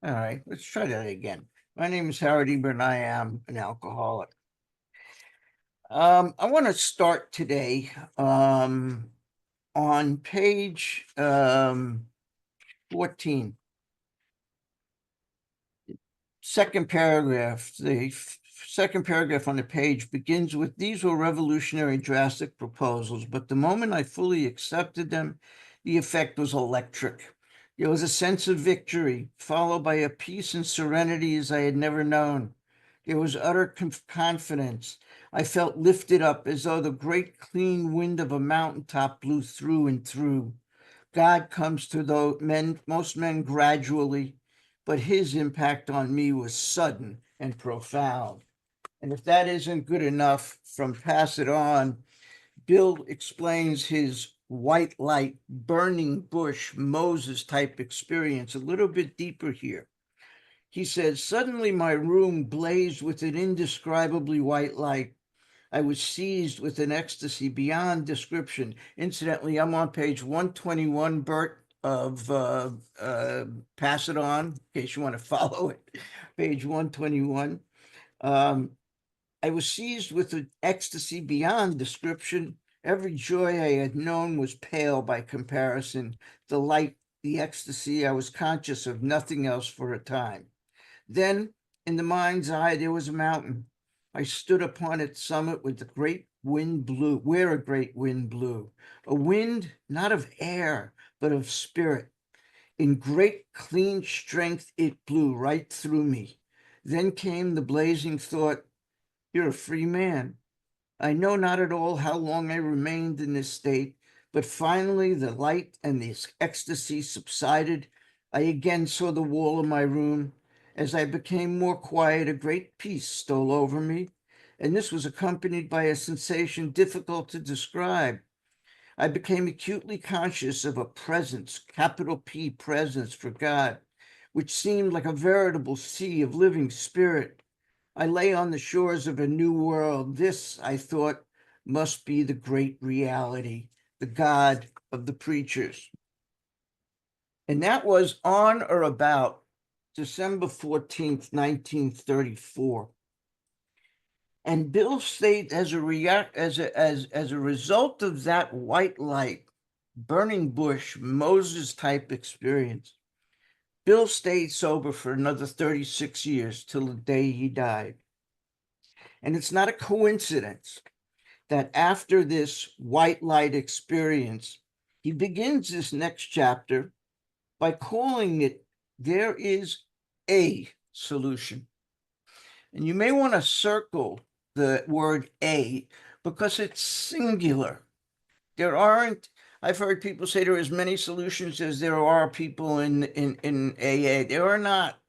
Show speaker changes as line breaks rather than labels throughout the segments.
All right, let's try that again. My name is Howard Eber and I am an alcoholic. I want to start today on page 14. Second paragraph. Second paragraph on the page begins with, "These were revolutionary, drastic proposals, but the moment I fully accepted them, the effect was electric. There was a sense of victory, followed by a peace and serenity as I had never known. There was utter confidence. I felt lifted up as though the great clean wind of a mountaintop blew through and through. God comes to most men gradually, but his impact on me was sudden and profound." And if that isn't good enough from Pass It On, Bill explains his white light, burning bush, Moses type experience a little bit deeper here. He says, "Suddenly my room blazed with an indescribably white light. I was seized with an ecstasy beyond description." Incidentally, I'm on page 121, Bert, of Pass It On, in case you want to follow it. Page 121. I was seized with an ecstasy beyond description. Every joy I had known was pale by comparison. The light, the ecstasy, I was conscious of nothing else for a time. Then, in the mind's eye, there was a mountain. I stood upon its summit with the great wind blew, where a great wind blew, a wind not of air, but of spirit. In great clean strength, it blew right through me. Then came the blazing thought, "You're a free man." I know not at all how long I remained in this state, but finally the light and the ecstasy subsided. I again saw the wall of my room. As I became more quiet, a great peace stole over me, and this was accompanied by a sensation difficult to describe. I became acutely conscious of a presence, capital P presence for God, which seemed like a veritable sea of living spirit. I lay on the shores of a new world. This, I thought, must be the great reality, the God of the preachers. And that was on or about December 14th, 1934. And Bill states, as a result of that white light, burning bush, Moses type experience, Bill stayed sober for another 36 years till the day he died. And it's not a coincidence that after this white light experience, he begins this next chapter by calling it, "There is a solution." And you may want to circle the word "a" because it's singular. There aren't, I've heard people say there are as many solutions as there are people in AA. There are not.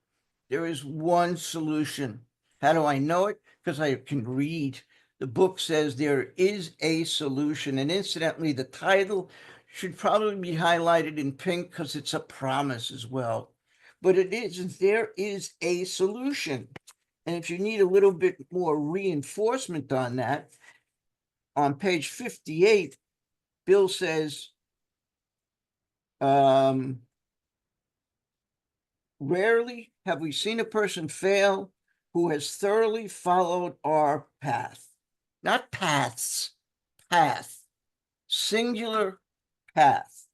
There is one solution. How do I know it? Because I can read. The book says there is a solution. And incidentally, the title should probably be highlighted in pink because it's a promise as well. But it is, there is a solution. And if you need a little bit more reinforcement on that, on page 58, Bill says, "Rarely have we seen a person fail who has thoroughly followed our path." Not paths, path, singular path.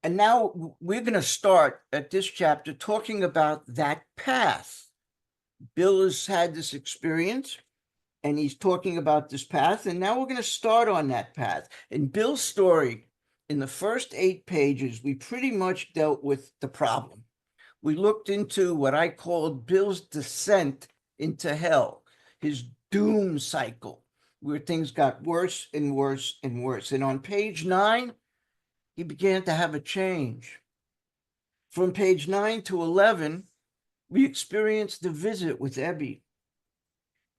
And now we're going to start at this chapter talking about that path. Bill has had this experience and he's talking about this path. And now we're going to start on that path. In Bill's story, in the first 8 pages, we pretty much dealt with the problem. We looked into what I called Bill's descent into hell, his doom cycle, where things got worse and worse and worse. And on page 9, he began to have a change. From page 9 to 11, we experienced the visit with Eber.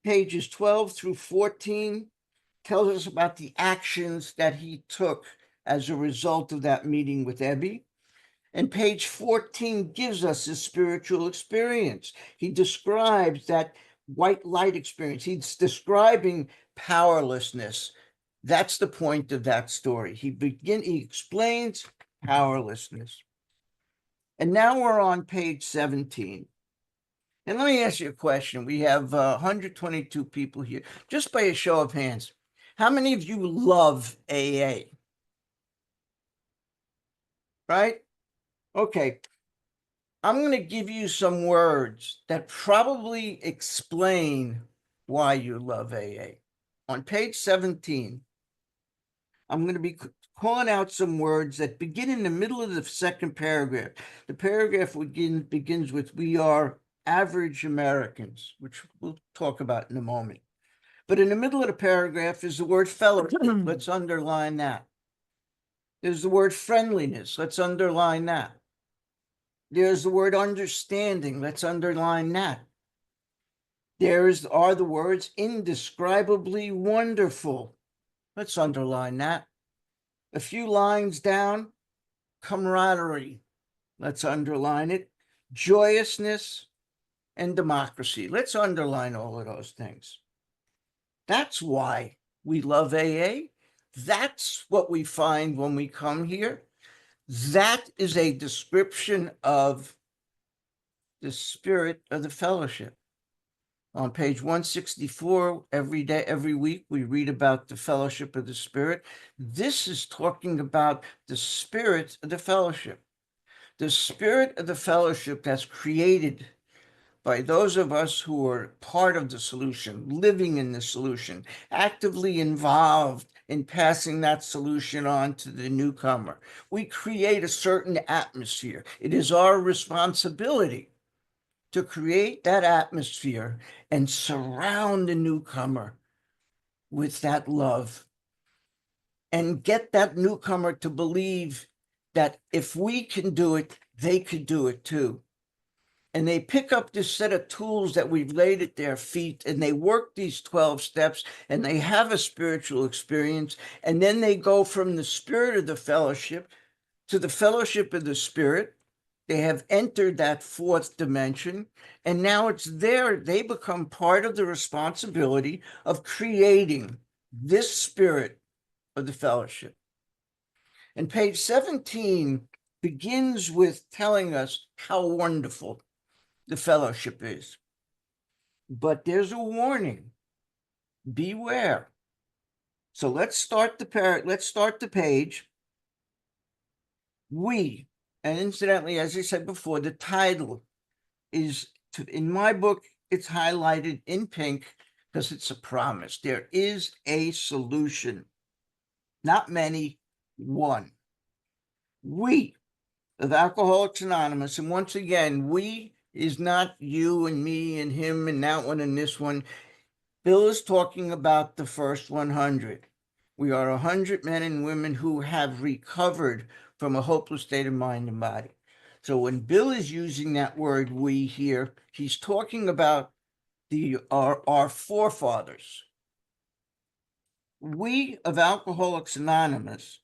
Pages 12 through 14 tells us about the actions that he took as a result of that meeting with Eber. And page 14 gives us his spiritual experience. He describes that white light experience. He's describing powerlessness, That's the point of that story. He explains powerlessness. And now we're on page 17. And let me ask you a question. We have 122 people here. Just by a show of hands, how many of you love AA? Right? Okay. I'm going to give you some words that probably explain why you love AA. On page 17, I'm going to be calling out some words that begin in the middle of the second paragraph. The paragraph begins with, "We are average Americans," which we'll talk about in a moment. But in the middle of the paragraph is the word fellowship. Let's underline that. There's the word friendliness. Let's underline that. There's the word understanding. Let's underline that. Are the words indescribably wonderful. Let's underline that. A few lines down, camaraderie. Let's underline it. Joyousness and democracy. Let's underline all of those things. That's why we love AA. That's what we find when we come here. That is a description of the spirit of the fellowship. On page 164, every week, we read about the fellowship of the Spirit. This is talking about the spirit of the fellowship. The spirit of the fellowship that's created by those of us who are part of the solution, living in the solution, actively involved in passing that solution on to the newcomer. We create a certain atmosphere. It is our responsibility to create that atmosphere and surround the newcomer with that love and get that newcomer to believe that if we can do it, they could do it too. And they pick up this set of tools that we've laid at their feet and they work these 12 steps and they have a spiritual experience. And then they go from the spirit of the fellowship to the fellowship of the Spirit. They have entered that fourth dimension, and now it's there. They become part of the responsibility of creating this spirit of the fellowship. And page 17 begins with telling us how wonderful the fellowship is. But there's a warning. Beware. So let's start the page. We, and incidentally, as I said before, the title is, in my book, it's highlighted in pink because it's a promise. There is a solution. Not many, one. We of Alcoholics Anonymous, and once again, we is not you and me and him and that one and this one. Bill is talking about the first 100. We are 100 men and women who have recovered from a hopeless state of mind and body. So when Bill is using that word "we" here, he's talking about our forefathers. We of Alcoholics Anonymous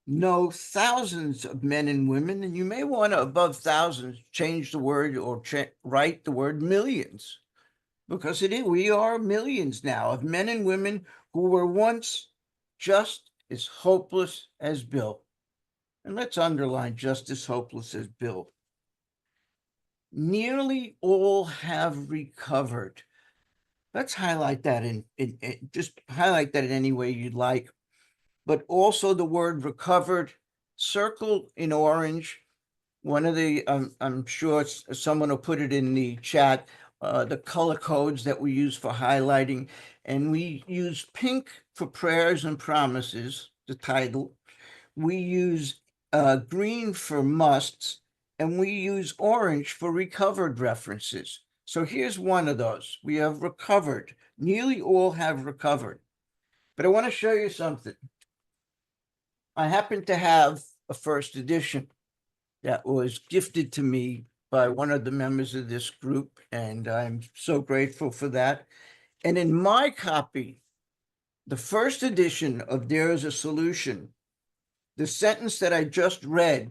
know thousands of men and women, and you may want to, above thousands, change the word or write the word millions, because we are millions now of men and women who were once just as hopeless as Bill. And let's underline just as hopeless as Bill. Nearly all have recovered. Let's highlight that in just highlight that in any way you'd like. But also the word recovered, circled in orange. One of the, I'm sure someone will put it in the chat, the color codes that we use for highlighting. And we use pink for prayers and promises, the title. We use green for musts, and we use orange for recovered references. So here's one of those. We have recovered. Nearly all have recovered. But I want to show you something. I happen to have a first edition that was gifted to me by one of the members of this group, and I'm so grateful for that. And in my copy, the first edition of There Is a Solution, the sentence that I just read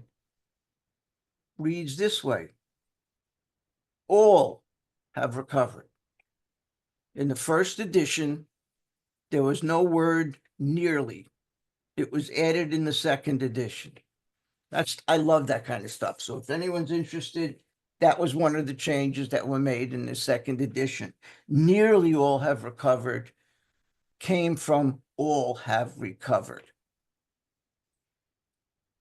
reads this way: all have recovered. In the first edition, There was no word nearly. It was added in the second edition. I love that kind of stuff. So if anyone's interested, that was one of the changes that were made in the second edition. Nearly all have recovered came from all have recovered.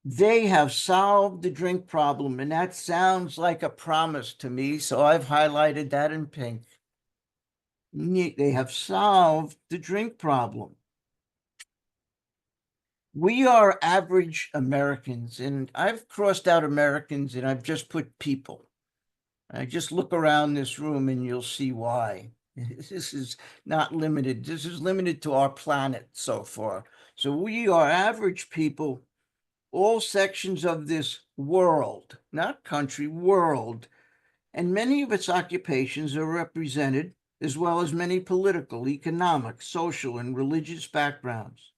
They have solved the drink problem, and that sounds like a promise to me, so I've highlighted that in pink. They have solved the drink problem. We are average Americans, and I've crossed out Americans and I've just put people. I just look around this room and you'll see why. This is not limited. This is limited to our planet so far. So we are average people, all sections of this world, not country, world, and many of its occupations are represented, as well as many political, economic, social, and religious backgrounds.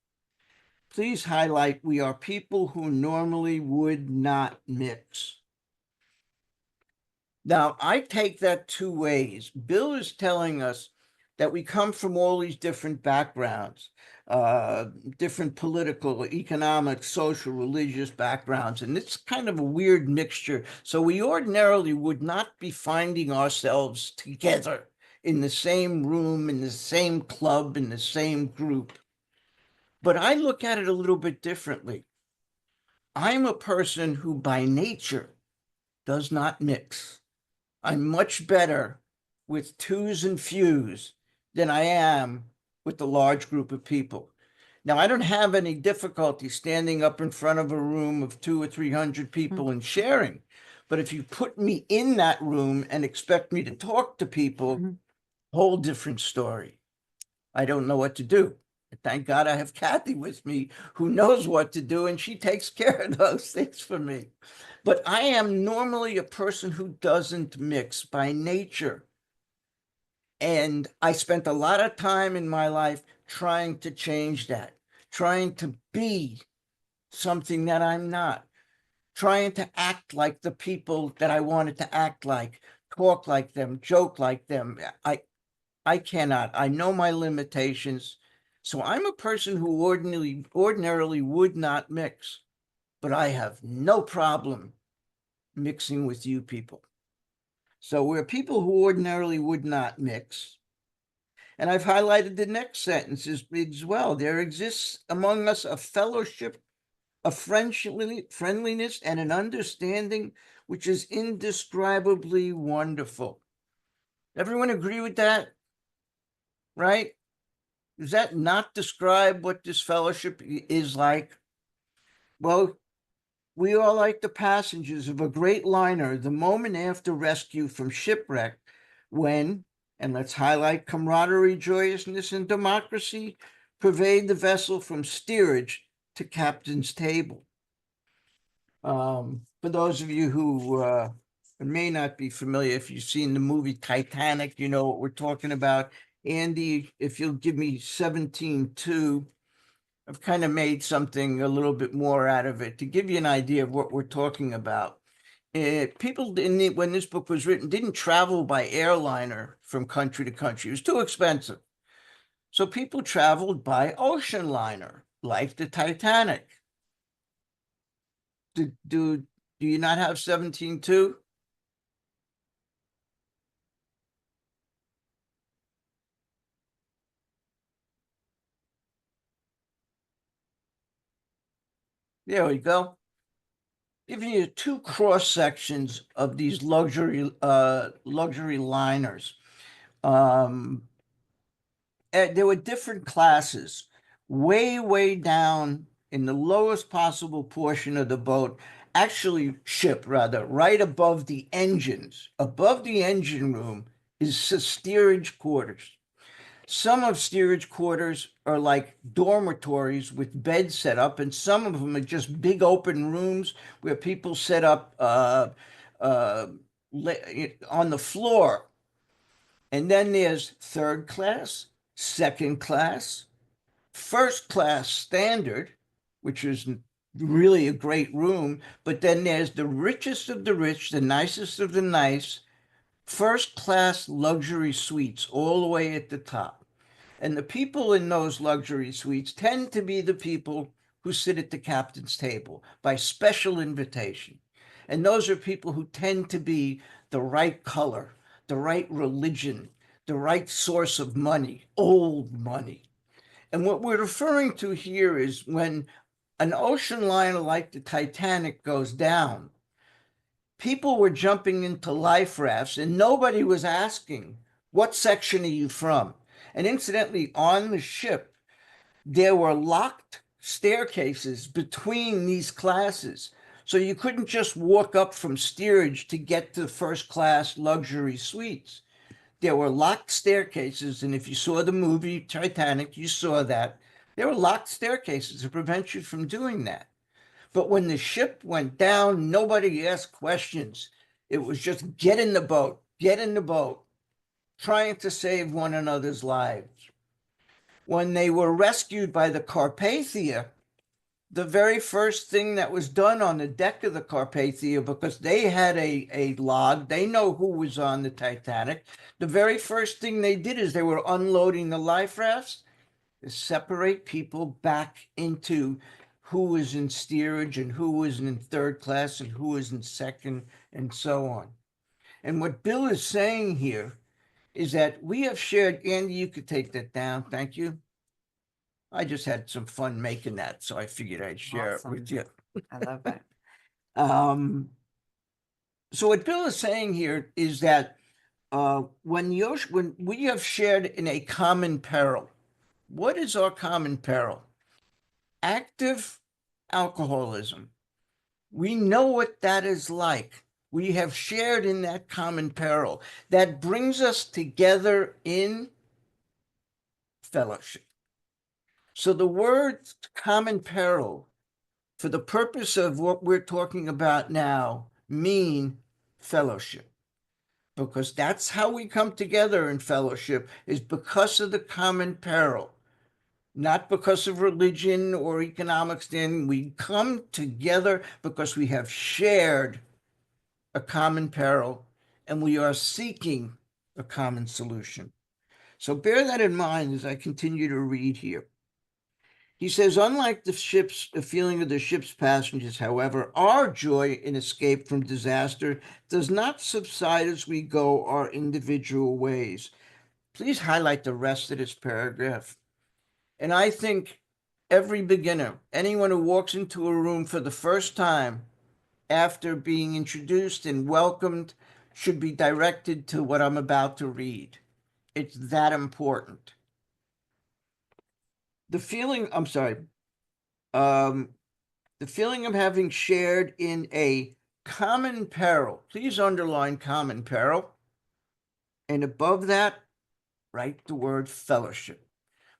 Please highlight we are people who normally would not mix. Now, I take that two ways. Bill is telling us that we come from all these different backgrounds, different political, economic, social, religious backgrounds, and it's kind of a weird mixture. So we ordinarily would not be finding ourselves together in the same room, in the same club, in the same group. But I look at it a little bit differently. I'm a person who by nature does not mix. I'm much better with twos and fews than I am with a large group of people. Now, I don't have any difficulty standing up in front of a room of 200 or 300 people and sharing. But if you put me in that room and expect me to talk to people, whole different story. I don't know what to do. Thank God I have Kathy with me who knows what to do, and she takes care of those things for me. But I am normally a person who doesn't mix by nature. And I spent a lot of time in my life trying to change that, trying to be something that I'm not, trying to act like the people that I wanted to act like, talk like them, joke like them. I cannot. I know my limitations. So I'm a person who ordinarily would not mix, but I have no problem mixing with you people. So we're people who ordinarily would not mix. And I've highlighted the next sentence as well. There exists among us a fellowship, a friendliness, and an understanding which is indescribably wonderful. Everyone agree with that? Right? Does that not describe what this fellowship is like? Well, we are like the passengers of a great liner the moment after rescue from shipwreck when, and let's highlight camaraderie, joyousness, and democracy, pervade the vessel from steerage to captain's table. For those of you who may not be familiar, if you've seen the movie Titanic, you know what we're talking about. Andy, if you'll give me 17.2, I've kind of made something a little bit more out of it to give you an idea of what we're talking about. People when this book was written didn't travel by airliner from country to country. It was too expensive. So people traveled by ocean liner, like the Titanic. Do you not have 17.2? There we go. Giving you two cross sections of these luxury liners. There were different classes. Way down in the lowest possible portion of the boat, actually ship rather, right above the engines, above the engine room is steerage quarters. Some of steerage quarters are like dormitories with beds set up, and some of them are just big open rooms where people set up on the floor. And then there's third class, second class, first class standard, which is really a great room. But then there's the richest of the rich, the nicest of the nice, first class luxury suites all the way at the top. And the people in those luxury suites tend to be the people who sit at the captain's table by special invitation. And those are people who tend to be the right color, the right religion, the right source of money, old money. And what we're referring to here is when an ocean liner like the Titanic goes down, people were jumping into life rafts and nobody was asking, what section are you from? And incidentally, on the ship, there were locked staircases between these classes. So you couldn't just walk up from steerage to get to first class luxury suites. There were locked staircases. And if you saw the movie Titanic, you saw that. There were locked staircases to prevent you from doing that. But when the ship went down, nobody asked questions. It was just get in the boat, trying to save one another's lives. When they were rescued by the Carpathia, the very first thing that was done on the deck of the Carpathia, because they had a log, they know who was on the Titanic. The very first thing they did is they were unloading the life rafts to separate people back into who was in steerage and who was in third class and who was in second and so on. And what Bill is saying here is that we have shared, Andy, you could take that down. Thank you. I just had some fun making that, so I figured I'd share it with you.
I love that.
So what Bill is saying here is that when we have shared in a common peril, what is our common peril? Active alcoholism. We know what that is like. We have shared in that common peril. That brings us together in fellowship. So the word common peril, for the purpose of what we're talking about now, mean fellowship. Because that's how we come together in fellowship, is because of the common peril. Not because of religion or economic standing. We come together because we have shared a common peril and we are seeking a common solution. So bear that in mind as I continue to read here. He says, unlike the feeling of the ship's passengers, however, our joy in escape from disaster does not subside as we go our individual ways. Please highlight the rest of this paragraph. And I think every beginner, anyone who walks into a room for the first time after being introduced and welcomed, should be directed to what I'm about to read. It's that important. The feeling of having shared in a common peril. Please underline common peril. And above that, write the word fellowship,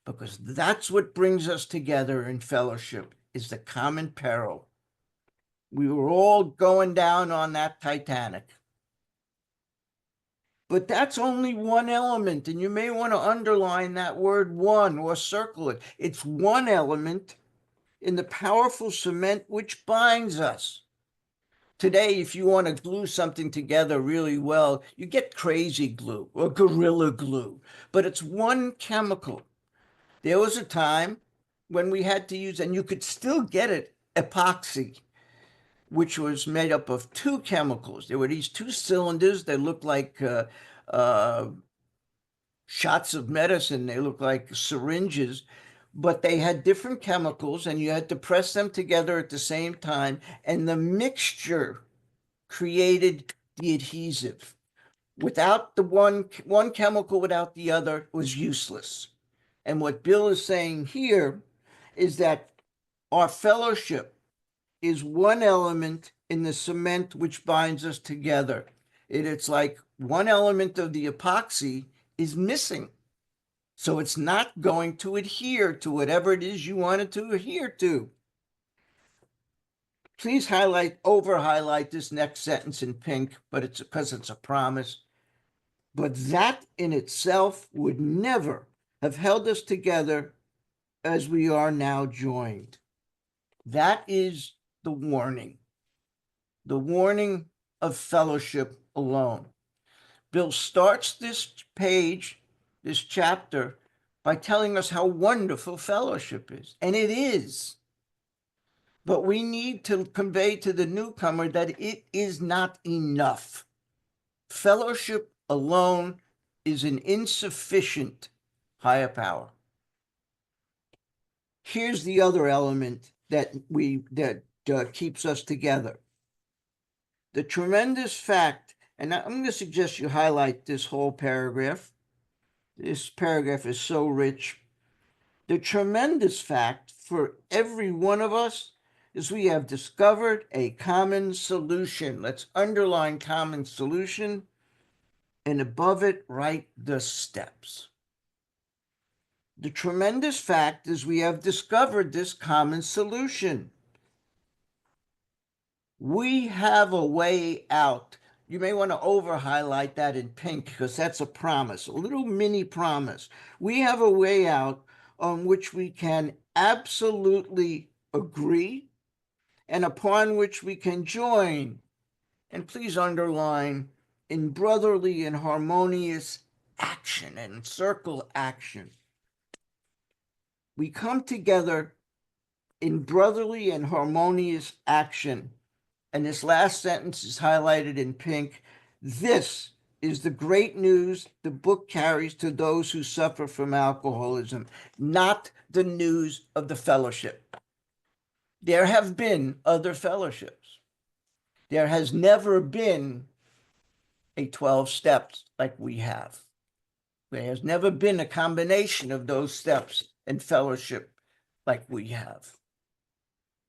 because that's what brings us together in fellowship, is the common peril. We were all going down on that Titanic. But that's only one element, and you may want to underline that word one or circle it. It's one element in the powerful cement which binds us. Today, if you want to glue something together really well, you get crazy glue or gorilla glue, but it's one chemical. There was a time when we had to use, and you could still get it, epoxy, which was made up of two chemicals. There were these two cylinders that looked like shots of medicine. They looked like syringes, but they had different chemicals, and you had to press them together at the same time, and the mixture created the adhesive. Without the one chemical, without the other, was useless. And what Bill is saying here is that our fellowship is one element in the cement which binds us together. It's like one element of the epoxy is missing. So it's not going to adhere to whatever it is you want it to adhere to. Please over-highlight this next sentence in pink, but it's because it's a promise. But that in itself would never have held us together as we are now joined. That is the warning of fellowship alone. Bill starts this page, this chapter, by telling us how wonderful fellowship is. And it is. But we need to convey to the newcomer that it is not enough. Fellowship alone is an insufficient higher power. Here's the other element that keeps us together. The tremendous fact, and I'm going to suggest you highlight this whole paragraph. This paragraph is so rich. The tremendous fact for every one of us is we have discovered a common solution. Let's underline common solution, and above it, write the steps. The tremendous fact is we have discovered this common solution. We have a way out. You may want to over-highlight that in pink because that's a promise, a little mini promise. We have a way out on which we can absolutely agree and upon which we can join. And please underline in brotherly and harmonious action and circle action. We come together in brotherly and harmonious action. And this last sentence is highlighted in pink. This is the great news the book carries to those who suffer from alcoholism, not the news of the fellowship. There have been other fellowships. There has never been a 12 steps like we have. There has never been a combination of those steps and fellowship like we have.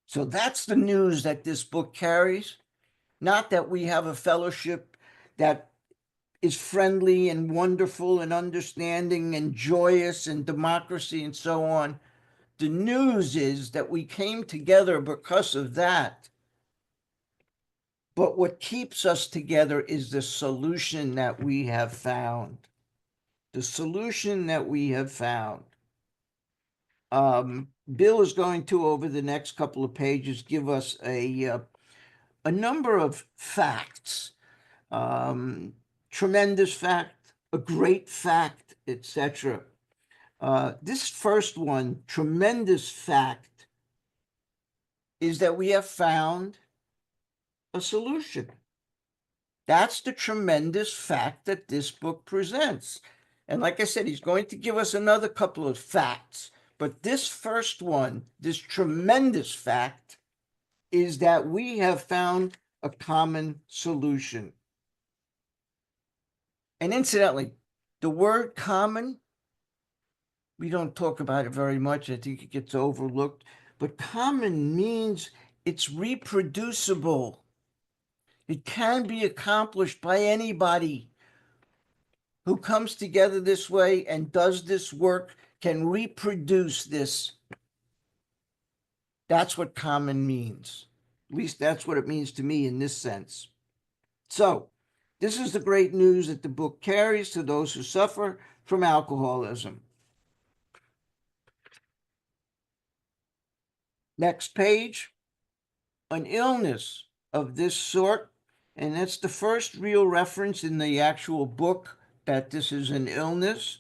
So that's the news that this book carries. Not that we have a fellowship that is friendly and wonderful and understanding and joyous and democracy and so on. The news is that we came together because of that. But what keeps us together is the solution that we have found. The solution that we have found. Bill is going to, over the next couple of pages, give us a number of facts. Tremendous fact, a great fact, etc. This first one, tremendous fact, is that we have found a solution. That's the tremendous fact that this book presents. And like I said, he's going to give us another couple of facts. But this first one, this tremendous fact, is that we have found a common solution. And incidentally, the word common, we don't talk about it very much. I think it gets overlooked. But common means it's reproducible. It can be accomplished by anybody who comes together this way and does this work, can reproduce this. That's what common means. At least that's what it means to me in this sense. So, this is the great news that the book carries to those who suffer from alcoholism. Next page, an illness of this sort, and that's the first real reference in the actual book that this is an illness.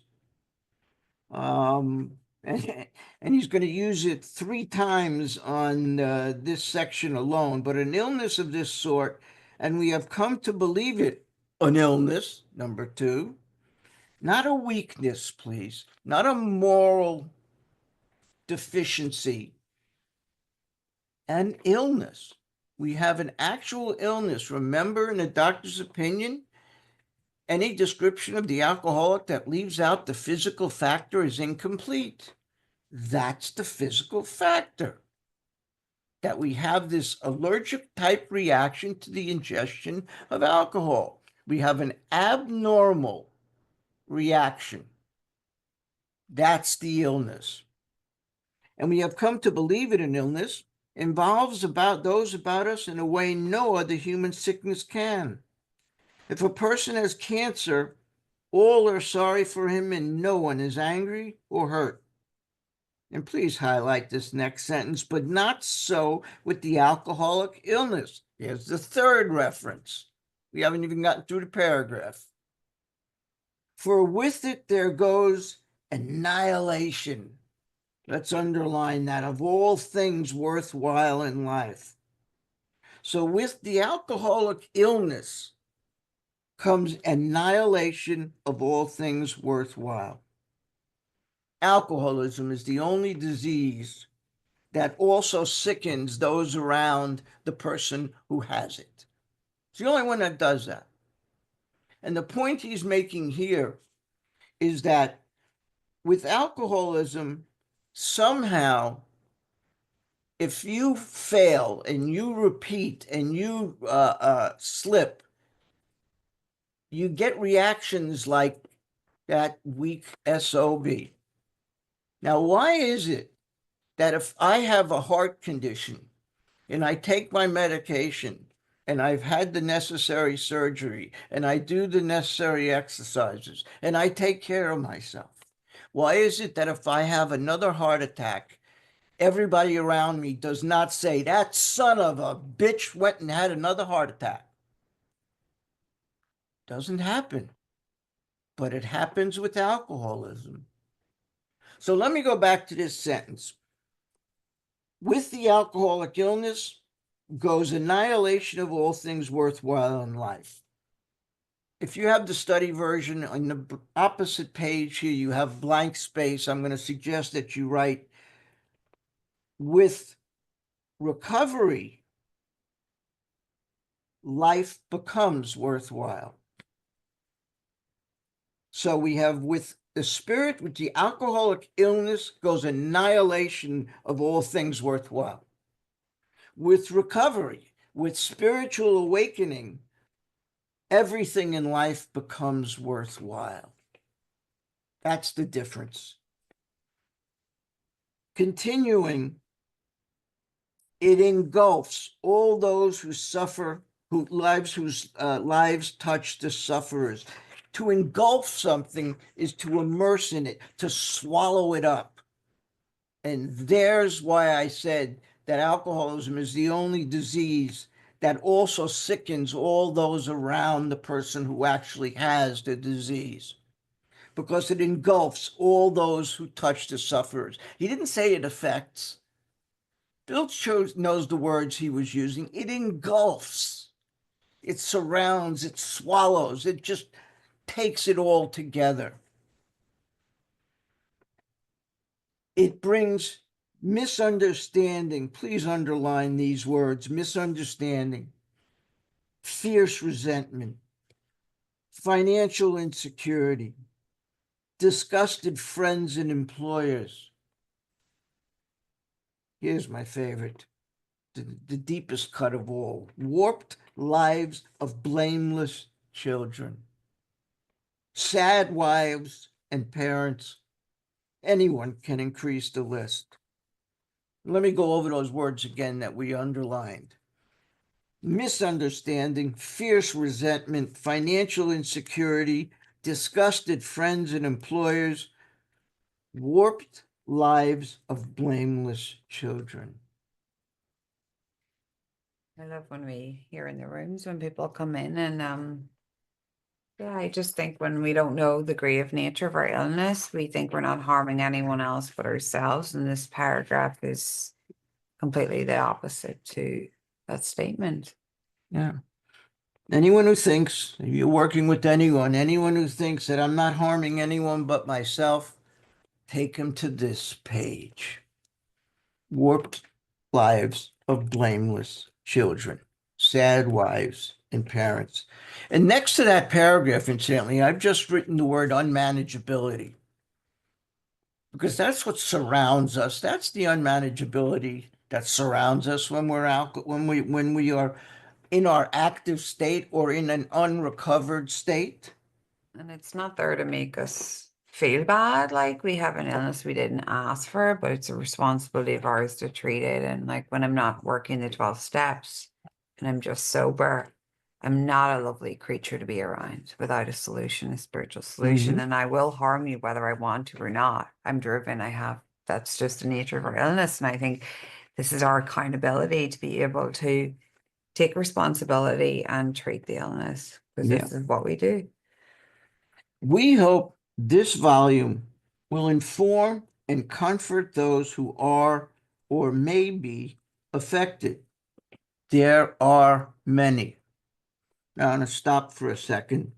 And he's going to use it 3 times on this section alone, but an illness of this sort, and we have come to believe it an illness, number 2, not a weakness, please, not a moral deficiency, an illness. We have an actual illness. Remember, in the doctor's opinion, any description of the alcoholic that leaves out the physical factor is incomplete. That's the physical factor. That we have this allergic type reaction to the ingestion of alcohol. We have an abnormal reaction. That's the illness. And we have come to believe it an illness involves those about us in a way no other human sickness can. If a person has cancer, all are sorry for him and no one is angry or hurt. And please highlight this next sentence, but not so with the alcoholic illness. Here's the third reference. We haven't even gotten through the paragraph. For with it there goes annihilation. Let's underline that, of all things worthwhile in life. So with the alcoholic illness comes annihilation of all things worthwhile. Alcoholism is the only disease that also sickens those around the person who has it. It's the only one that does that. And the point he's making here is that with alcoholism, somehow, if you fail and you repeat and you slip, you get reactions like that weak SOB. Now, why is it that if I have a heart condition and I take my medication and I've had the necessary surgery and I do the necessary exercises and I take care of myself, why is it that if I have another heart attack, everybody around me does not say, that son of a bitch went and had another heart attack? Doesn't happen, but it happens with alcoholism. So let me go back to this sentence. With the alcoholic illness goes annihilation of all things worthwhile in life. If you have the study version, on the opposite page here, you have blank space. I'm going to suggest that you write, with recovery, life becomes worthwhile. So we have, with the spirit, with the alcoholic illness goes annihilation of all things worthwhile. With recovery, with spiritual awakening, everything in life becomes worthwhile. That's the difference. Continuing, it engulfs all those who suffer, whose lives touch the sufferers. To engulf something is to immerse in it, to swallow it up. And there's why I said that alcoholism is the only disease that also sickens all those around the person who actually has the disease, because it engulfs all those who touch the sufferers. He didn't say it affects. Bill knows the words he was using. It engulfs, it surrounds, it swallows, it just takes it all together. It brings misunderstanding. Please underline these words: misunderstanding, fierce resentment, financial insecurity, disgusted friends and employers. Here's my favorite, the deepest cut of all: warped lives of blameless children, sad wives and parents. Anyone can increase the list. Let me go over those words again that we underlined: misunderstanding, fierce resentment, financial insecurity, disgusted friends and employers, warped lives of blameless children.
I love when we hear in the rooms when people come in and yeah, I just think when we don't know the grave nature of our illness, we think we're not harming anyone else but ourselves. And this paragraph is completely the opposite to that statement.
Yeah. Anyone who thinks, if you're working with anyone who thinks that I'm not harming anyone but myself, take them to this page. Warped lives of blameless children, sad wives and parents. And next to that paragraph, incidentally, I've just written the word unmanageability, because that's what surrounds us. That's the unmanageability that surrounds us when we're out, when we are in our active state or in an unrecovered state.
And it's not there to make us feel bad, like we have an illness we didn't ask for, but it's a responsibility of ours to treat it. And like when I'm not working the 12 steps and I'm just sober, I'm not a lovely creature to be around without a solution, a spiritual solution. And I will harm you whether I want to or not. I'm driven. That's just the nature of our illness. And I think this is our accountability to be able to take responsibility and treat the illness, because this is what we do.
We hope this volume will inform and comfort those who are or may be affected. There are many. Now, I'm going to stop for a second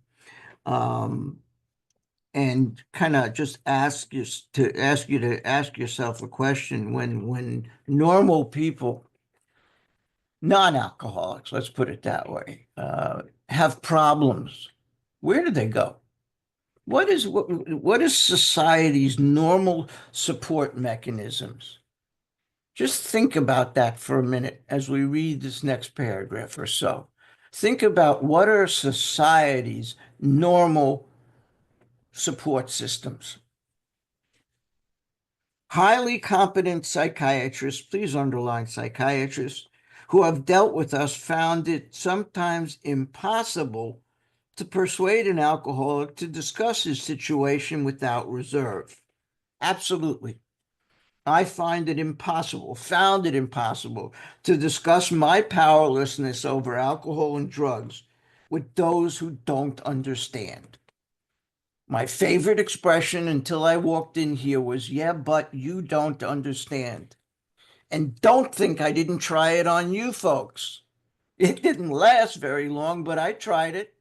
and kind of just ask you to ask yourself a question. When normal people, non-alcoholics, let's put it that way, have problems, where do they go? What is society's normal support mechanisms? Just think about that for a minute as we read this next paragraph or so. Think about what are society's normal support systems. Highly competent psychiatrists, please underline psychiatrists, who have dealt with us found it sometimes impossible to persuade an alcoholic to discuss his situation without reserve. Absolutely. I found it impossible to discuss my powerlessness over alcohol and drugs with those who don't understand. My favorite expression until I walked in here was, yeah, but you don't understand. And don't think I didn't try it on you folks. It didn't last very long, but I tried it.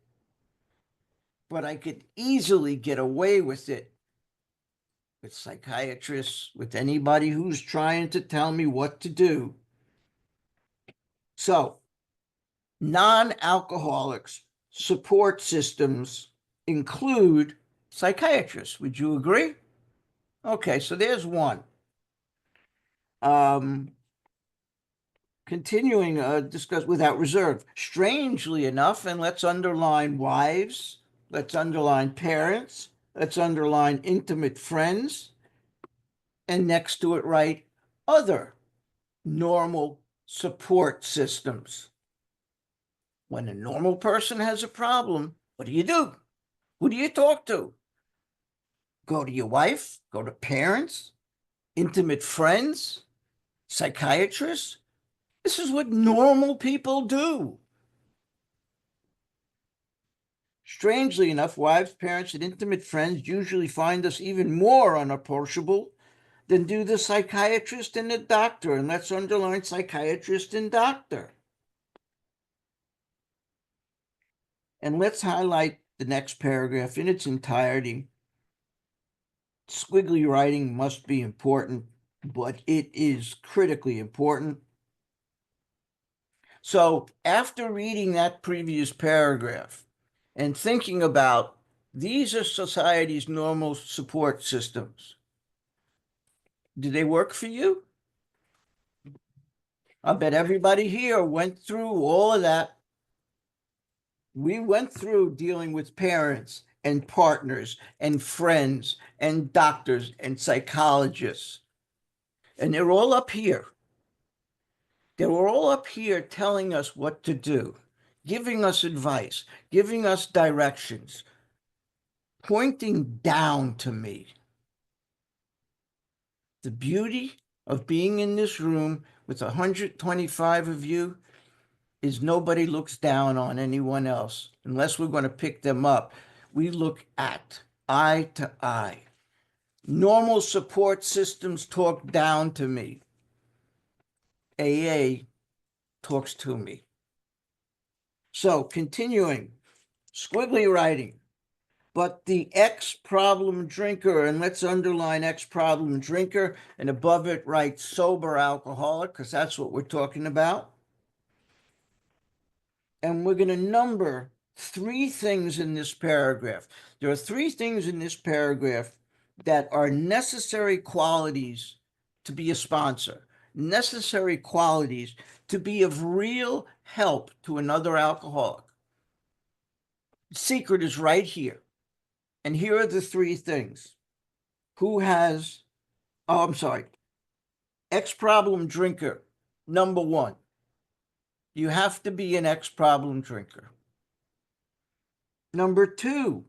But I could easily get away with it with psychiatrists, with anybody who's trying to tell me what to do. So, non-alcoholics support systems include psychiatrists. Would you agree? Okay, so there's one. Continuing discuss without reserve. Strangely enough, and let's underline wives, let's underline parents, let's underline intimate friends, and next to it write other normal support systems. When a normal person has a problem, what do you do? Who do you talk to? Go to your wife, go to parents, intimate friends, psychiatrists. This is what normal people do. Strangely enough, wives, parents, and intimate friends usually find us even more unapproachable than do the psychiatrist and the doctor. And let's underline psychiatrist and doctor. And let's highlight the next paragraph in its entirety. Squiggly writing must be important, but it is critically important. So after reading that previous paragraph and thinking about these are society's normal support systems, do they work for you? I bet everybody here went through all of that. We went through dealing with parents and partners and friends and doctors and psychologists. And they're all up here. They were all up here telling us what to do, giving us advice, giving us directions, pointing down to me. The beauty of being in this room with 125 of you is nobody looks down on anyone else. Unless we're going to pick them up, we look at eye to eye. Normal support systems talk down to me. AA talks to me. So continuing, squiggly writing, but the ex-problem drinker, and let's underline ex-problem drinker, and above it write sober alcoholic, because that's what we're talking about. And we're going to number 3 things in this paragraph. There are 3 things in this paragraph that are necessary qualities to be a sponsor, necessary qualities to be of real help to another alcoholic. The secret is right here. And here are the 3 things. Who has, oh, I'm sorry, ex-problem drinker, number 1. You have to be an ex-problem drinker. Number 2,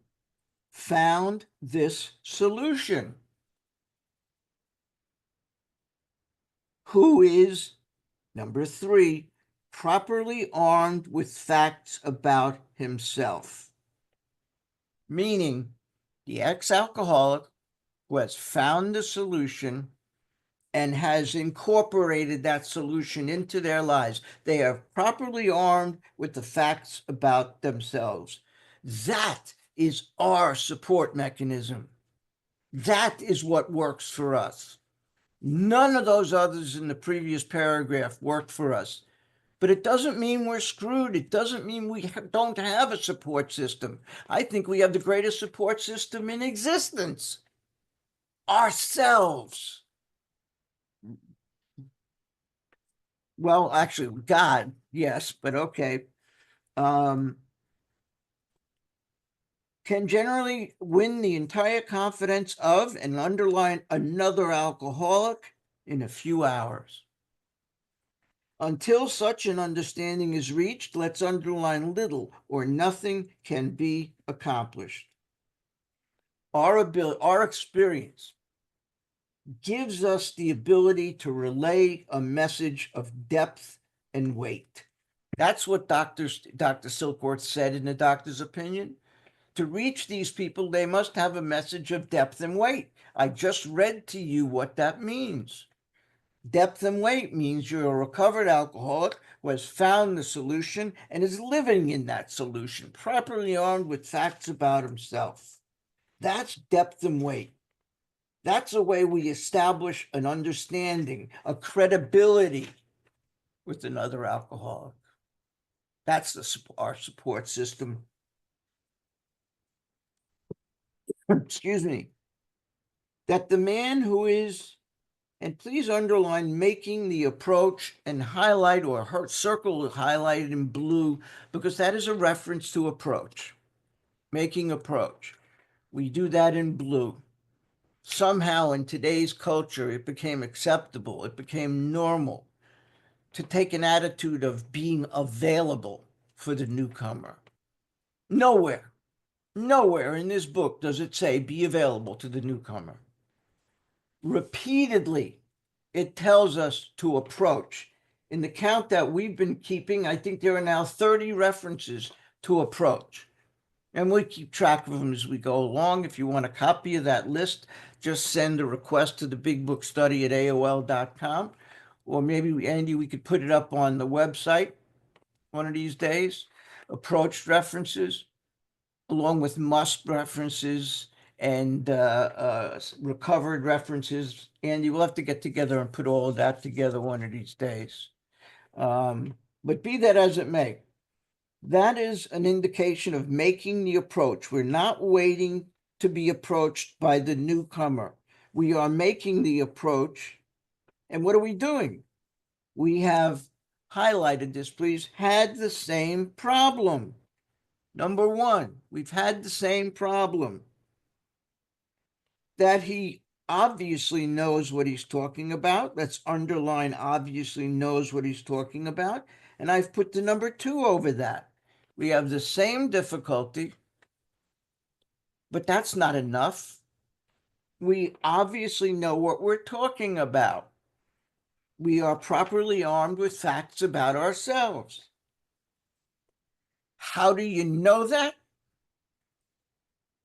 found this solution. Who is, number 3, properly armed with facts about himself. Meaning, the ex-alcoholic who has found the solution and has incorporated that solution into their lives. They are properly armed with the facts about themselves. That is our support mechanism. That is what works for us. None of those others in the previous paragraph worked for us. But it doesn't mean we're screwed. It doesn't mean we don't have a support system. I think we have the greatest support system in existence. Ourselves. Well, actually, God, yes, but okay. Can generally win the entire confidence of and underline another alcoholic in a few hours. Until such an understanding is reached, let's underline little or nothing can be accomplished. Our experience gives us the ability to relay a message of depth and weight. That's what Dr. Silkworth said in the doctor's opinion. To reach these people, they must have a message of depth and weight. I just read to you what that means. Depth and weight means you're a recovered alcoholic who has found the solution and is living in that solution, properly armed with facts about himself. That's depth and weight. That's a way we establish an understanding, a credibility with another alcoholic. That's our support system. Excuse me. That the man who is, and please underline making the approach and highlight or circle highlighted in blue, because that is a reference to approach. Making approach. We do that in blue. Somehow in today's culture, it became acceptable. It became normal to take an attitude of being available for the newcomer. Nowhere in this book does it say be available to the newcomer. Repeatedly, it tells us to approach. In the count that we've been keeping, I think there are now 30 references to approach. And we keep track of them as we go along. If you want a copy of that list, just send a request to the Big Book Study at AOL.com. Or maybe, Andy, we could put it up on the website one of these days. Approach references, along with must references and recovered references. Andy, we'll have to get together and put all of that together one of these days. But be that as it may, that is an indication of making the approach. We're not waiting to be approached by the newcomer. We are making the approach. And what are we doing? We have highlighted this, please, had the same problem. Number one, we've had the same problem. That he obviously knows what he's talking about. Let's underline obviously knows what he's talking about. And I've put the number 2 over that. We have the same difficulty, but that's not enough. We obviously know what we're talking about. We are properly armed with facts about ourselves. How do you know that?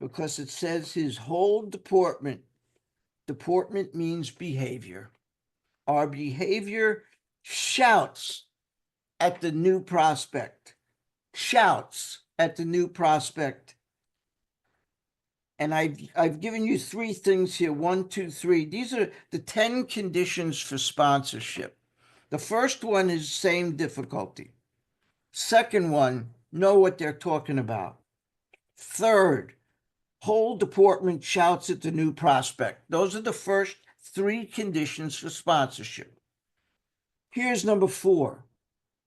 Because it says his whole deportment. Deportment means behavior. Our behavior shouts at the new prospect. Shouts at the new prospect. And I've given you 3 things here. 1, 2, 3. These are the 10 conditions for sponsorship. The first one is same difficulty. Second one, know what they're talking about. Third, whole deportment shouts at the new prospect. Those are the first 3 conditions for sponsorship. Here's number 4.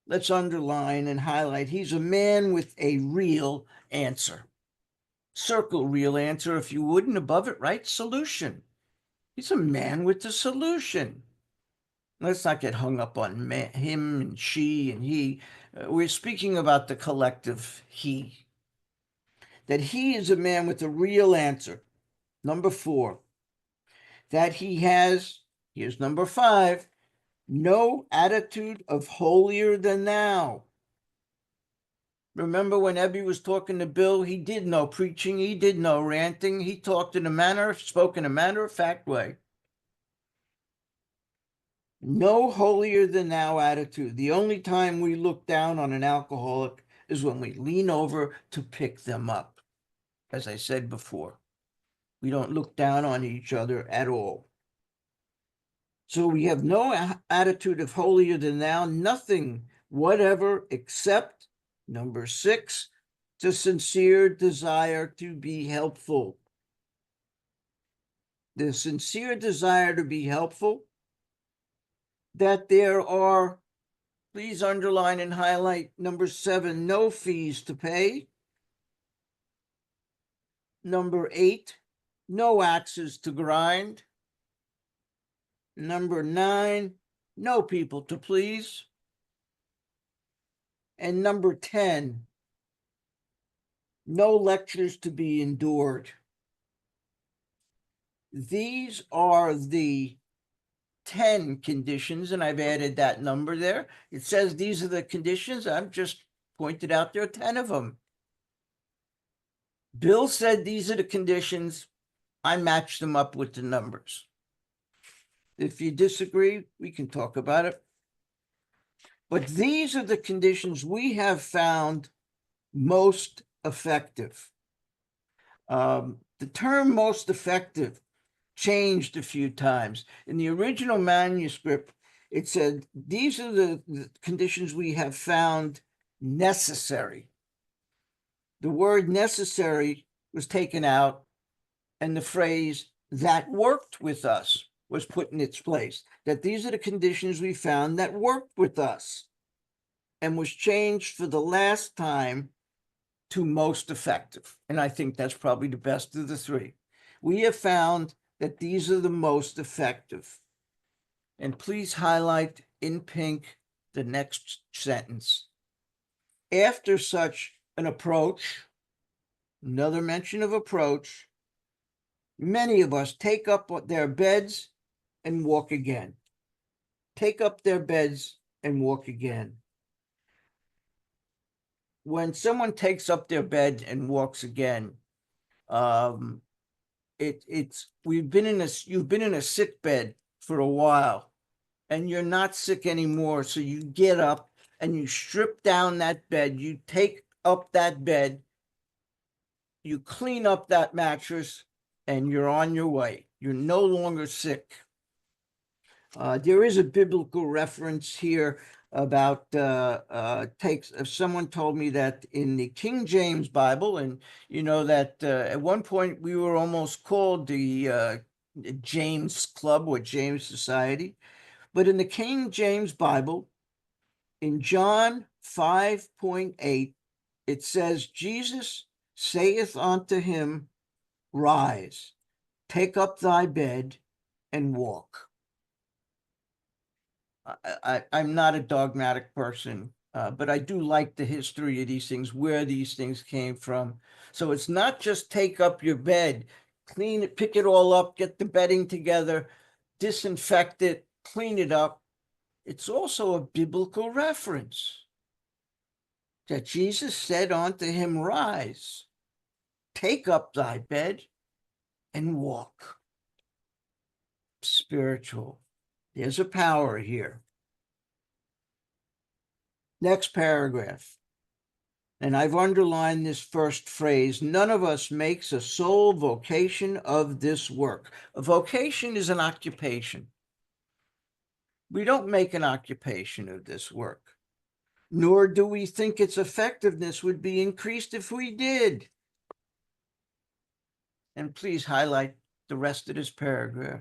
Let's underline and highlight. He's a man with a real answer. Circle real answer if you would, and above it, write solution. He's a man with a solution. Let's not get hung up on him and she and he. We're speaking about the collective he. That he is a man with a real answer. Number 4. That he has, here's number 5, no attitude of holier than thou. Remember when Eber was talking to Bill, he did no preaching, he did no ranting, he spoke in a matter of fact way. No holier than thou attitude. The only time we look down on an alcoholic is when we lean over to pick them up. As I said before, we don't look down on each other at all. So we have no attitude of holier than thou, nothing whatever, except number 6, the sincere desire to be helpful. The sincere desire to be helpful, that there are, please underline and highlight number 7, no fees to pay. Number 8, no axes to grind. Number 9, no people to please. And number 10, no lectures to be endured. These are the 10 conditions, and I've added that number there. It says these are the conditions. I've just pointed out there are 10 of them. Bill said these are the conditions. I matched them up with the numbers. If you disagree, we can talk about it. But these are the conditions we have found most effective. The term most effective changed a few times. In the original manuscript, it said, these are the conditions we have found necessary. The word necessary was taken out, and the phrase that worked with us was put in its place. That these are the conditions we found that worked with us, and was changed for the last time to most effective. And I think that's probably the best of the three. We have found that these are the most effective. And please highlight in pink the next sentence. After such an approach, another mention of approach, many of us take up their beds and walk again. Take up their beds and walk again. When someone takes up their bed and walks again, you've been in a sick bed for a while, and you're not sick anymore. So you get up and you strip down that bed, you take up that bed, you clean up that mattress, and you're on your way. You're no longer sick. There is a biblical reference here about someone told me that in the King James Bible, and you know that at one point we were almost called the James Club or James Society, but in the King James Bible, in John 5:8, it says, Jesus saith unto him, rise, take up thy bed and walk. I'm not a dogmatic person, but I do like the history of these things, where these things came from. So it's not just take up your bed, clean it, pick it all up, get the bedding together, disinfect it, clean it up. It's also a biblical reference that Jesus said unto him, rise, take up thy bed and walk. Spiritual. There's a power here. Next paragraph. And I've underlined this first phrase, none of us makes a sole vocation of this work. A vocation is an occupation. We don't make an occupation of this work, nor do we think its effectiveness would be increased if we did. And please highlight the rest of this paragraph.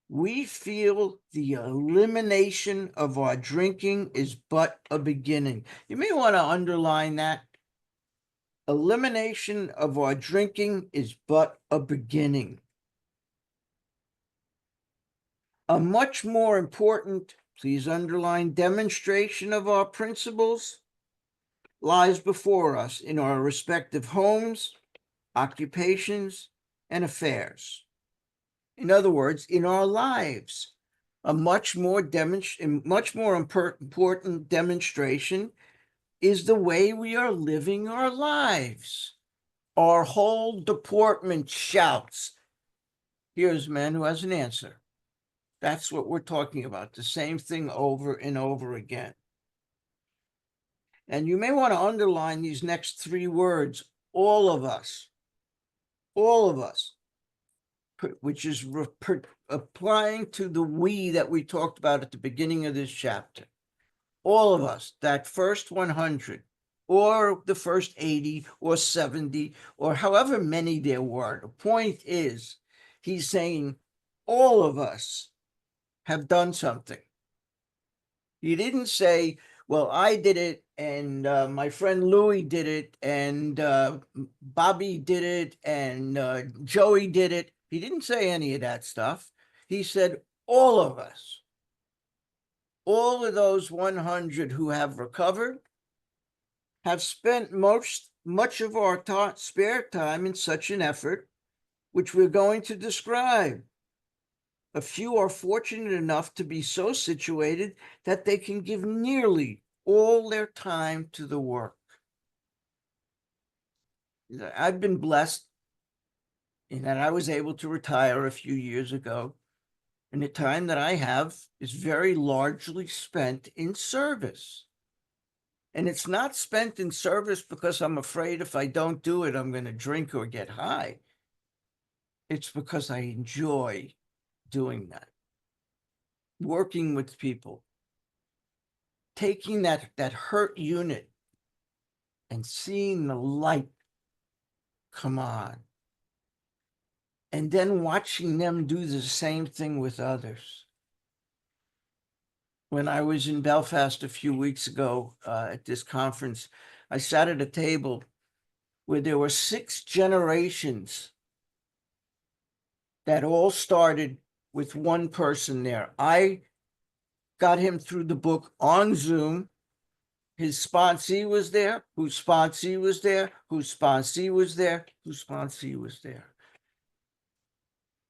We feel the elimination of our drinking is but a beginning. You may want to underline that. Elimination of our drinking is but a beginning. A much more important, please underline, demonstration of our principles lies before us in our respective homes, occupations, and affairs. In other words, in our lives, a much more important demonstration is the way we are living our lives. Our whole deportment shouts. Here's a man who has an answer. That's what we're talking about, the same thing over and over again. And you may want to underline these next three words, all of us, which is applying to the we that we talked about at the beginning of this chapter. All of us, that first 100, or the first 80, or 70, or however many there were. The point is, he's saying all of us have done something. He didn't say, well, I did it, and my friend Louie did it, and Bobby did it, and Joey did it. He didn't say any of that stuff. He said, all of us, all of those 100 who have recovered, have spent much of our spare time in such an effort, which we're going to describe. A few are fortunate enough to be so situated that they can give nearly all their time to the work. I've been blessed in that I was able to retire a few years ago, and the time that I have is very largely spent in service. And it's not spent in service because I'm afraid if I don't do it, I'm going to drink or get high. It's because I enjoy doing that. Working with people, taking that hurt unit and seeing the light come on, and then watching them do the same thing with others. When I was in Belfast a few weeks ago at this conference, I sat at a table where there were 6 generations that all started with one person there. I got him through the book on Zoom. His sponsee was there, whose sponsee was there, whose sponsee was there, whose sponsee was there.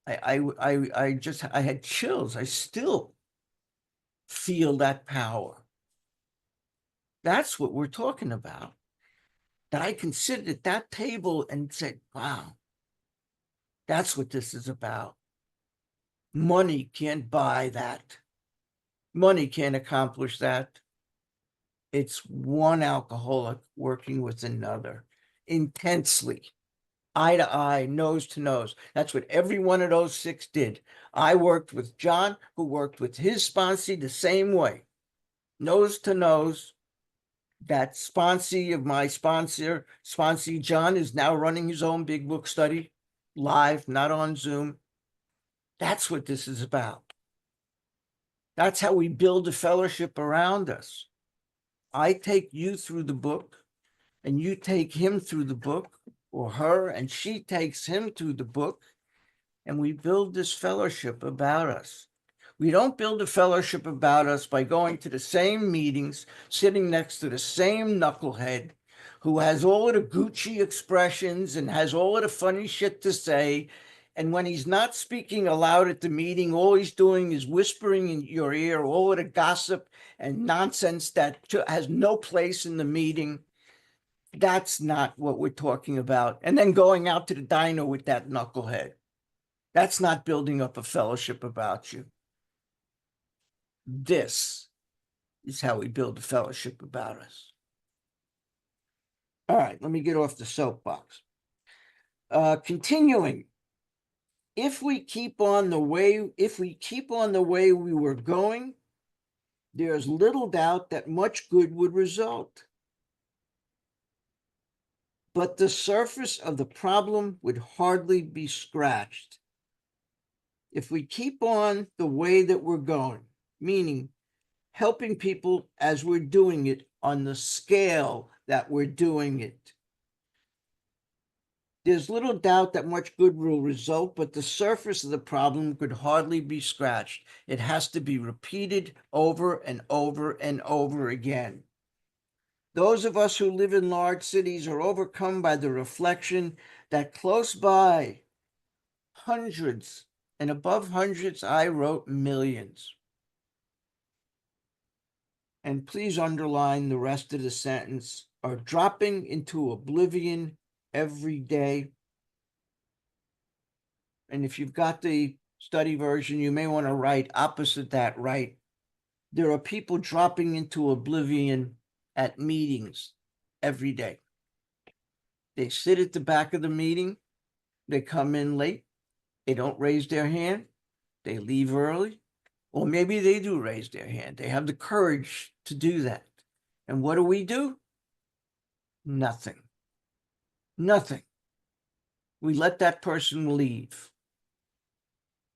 I had chills. I still feel that power. That's what we're talking about. That I considered at that table and said, wow, that's what this is about. Money can't buy that. Money can't accomplish that. It's one alcoholic working with another intensely, eye to eye, nose to nose. That's what every one of those 6 did. I worked with John, who worked with his sponsee the same way, nose to nose. That sponsee of my sponsee John, is now running his own big book study live, not on Zoom. That's what this is about. That's how we build a fellowship around us. I take you through the book, and you take him through the book, or her, and she takes him through the book, and we build this fellowship about us. We don't build a fellowship about us by going to the same meetings, sitting next to the same knucklehead who has all of the Gucci expressions and has all of the funny shit to say. And when he's not speaking aloud at the meeting, all he's doing is whispering in your ear all of the gossip and nonsense that has no place in the meeting. That's not what we're talking about. And then going out to the diner with that knucklehead. That's not building up a fellowship about you. This is how we build a fellowship about us. All right, let me get off the soapbox. Continuing, if we keep on the way we were going, there's little doubt that much good would result. But the surface of the problem would hardly be scratched. If we keep on the way that we're going, meaning helping people as we're doing it on the scale that we're doing it, there's little doubt that much good will result, but the surface of the problem could hardly be scratched. It has to be repeated over and over and over again. Those of us who live in large cities are overcome by the reflection that close by, hundreds, and above hundreds, I wrote millions. and please underline the rest of the sentence, are dropping into oblivion every day. And if you've got the study version, you may want to write opposite that, right? There are people dropping into oblivion at meetings every day. They sit at the back of the meeting, they come in late, they don't raise their hand, they leave early, or maybe they do raise their hand. They have the courage to do that. And what do? Nothing. Nothing. We let that person leave.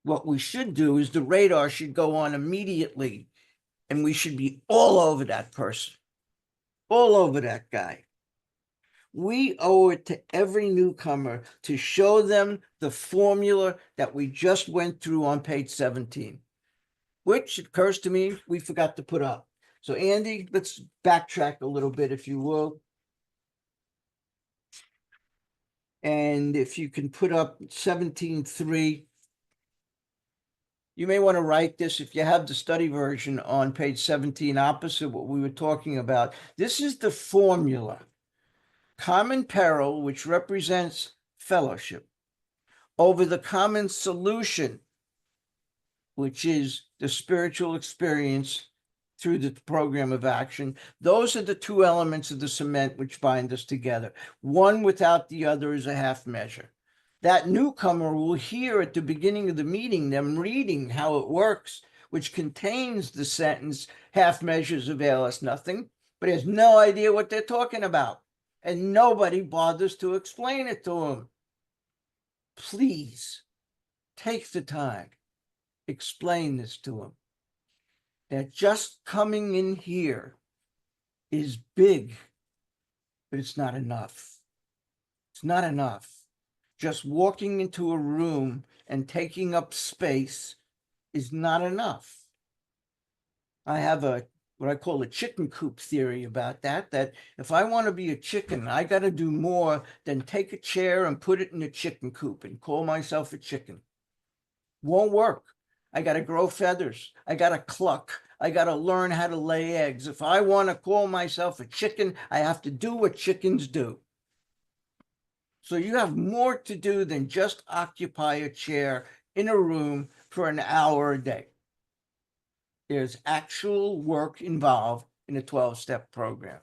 What we should do is the radar should go on immediately, and we should be all over that person, all over that guy. We owe it to every newcomer to show them the formula that we just went through on page 17, which occurs to me we forgot to put up. So Andy, let's backtrack a little bit, if you will. And if you can put up 17.3, you may want to write this if you have the study version on page 17, opposite what we were talking about. This is the formula. Common peril, which represents fellowship, over the common solution, which is the spiritual experience through the program of action. Those are the two elements of the cement which bind us together. One without the other is a half measure. That newcomer will hear at the beginning of the meeting them reading how it works, which contains the sentence, half measures avail us nothing, but has no idea what they're talking about. And nobody bothers to explain it to him. Please take the time, explain this to him. That just coming in here is big, but it's not enough. It's not enough. Just walking into a room and taking up space is not enough. I have what I call a chicken coop theory about that if I want to be a chicken, I got to do more than take a chair and put it in a chicken coop and call myself a chicken. Won't work. I got to grow feathers. I got to cluck. I got to learn how to lay eggs. If I want to call myself a chicken, I have to do what chickens do. So you have more to do than just occupy a chair in a room for an hour a day. There's actual work involved in a 12-step program.